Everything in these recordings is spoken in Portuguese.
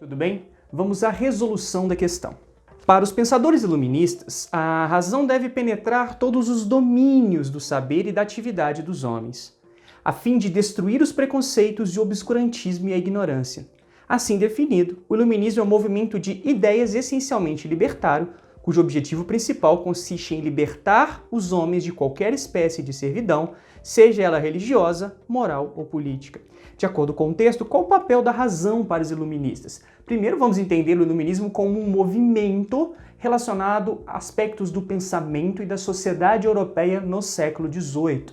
Tudo bem? Vamos à resolução da questão. Para os pensadores iluministas, a razão deve penetrar todos os domínios do saber e da atividade dos homens, a fim de destruir os preconceitos de obscurantismo e a ignorância. Assim definido, o iluminismo é um movimento de ideias essencialmente libertário, cujo objetivo principal consiste em libertar os homens de qualquer espécie de servidão, seja ela religiosa, moral ou política. De acordo com o texto, qual o papel da razão para os iluministas? Primeiro, vamos entender o iluminismo como um movimento relacionado a aspectos do pensamento e da sociedade europeia no século XVIII.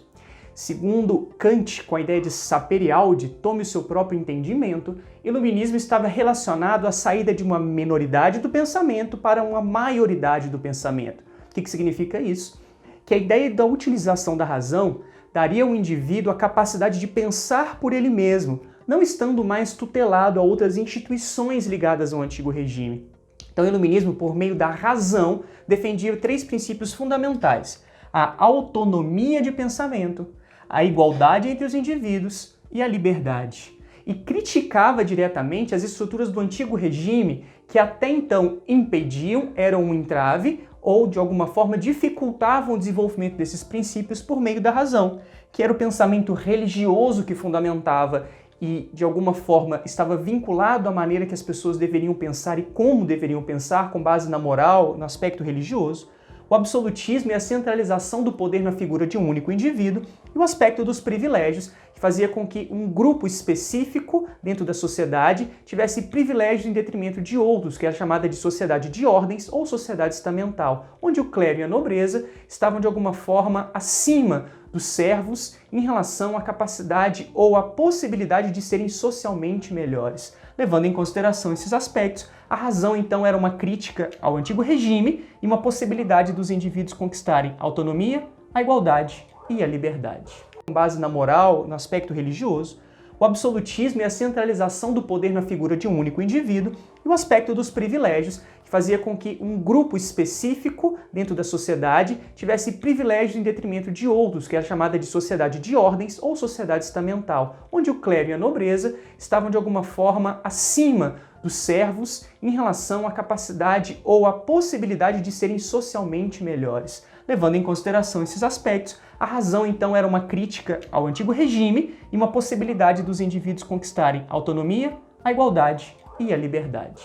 Segundo Kant, com a ideia de sapere aude, tome o seu próprio entendimento, o iluminismo estava relacionado à saída de uma minoridade do pensamento para uma maioridade do pensamento. O que significa isso? Que a ideia da utilização da razão daria ao indivíduo a capacidade de pensar por ele mesmo, não estando mais tutelado a outras instituições ligadas ao antigo regime. Então o iluminismo, por meio da razão, defendia três princípios fundamentais: a autonomia de pensamento, a igualdade entre os indivíduos e a liberdade. E criticava diretamente as estruturas do antigo regime que até então impediam, eram um entrave ou de alguma forma dificultavam o desenvolvimento desses princípios por meio da razão, que era o pensamento religioso que fundamentava e de alguma forma estava vinculado à maneira que as pessoas deveriam pensar e como deveriam pensar com base na moral, no aspecto religioso. O absolutismo é a centralização do poder na figura de um único indivíduo e o aspecto dos privilégios, que fazia com que um grupo específico dentro da sociedade tivesse privilégios em detrimento de outros, que é a chamada de sociedade de ordens ou sociedade estamental, onde o clero e a nobreza estavam de alguma forma acima dos servos em relação à capacidade ou à possibilidade de serem socialmente melhores. Levando em consideração esses aspectos, a razão então era uma crítica ao antigo regime e uma possibilidade dos indivíduos conquistarem a autonomia, a igualdade e a liberdade. Com base na moral, no aspecto religioso, o absolutismo é a centralização do poder na figura de um único indivíduo e o aspecto dos privilégios, que fazia com que um grupo específico dentro da sociedade tivesse privilégios em detrimento de outros, que é a chamada de sociedade de ordens ou sociedade estamental, onde o clero e a nobreza estavam de alguma forma acima dos servos em relação à capacidade ou à possibilidade de serem socialmente melhores. Levando em consideração esses aspectos, a razão então era uma crítica ao antigo regime e uma possibilidade dos indivíduos conquistarem a autonomia, a igualdade e a liberdade.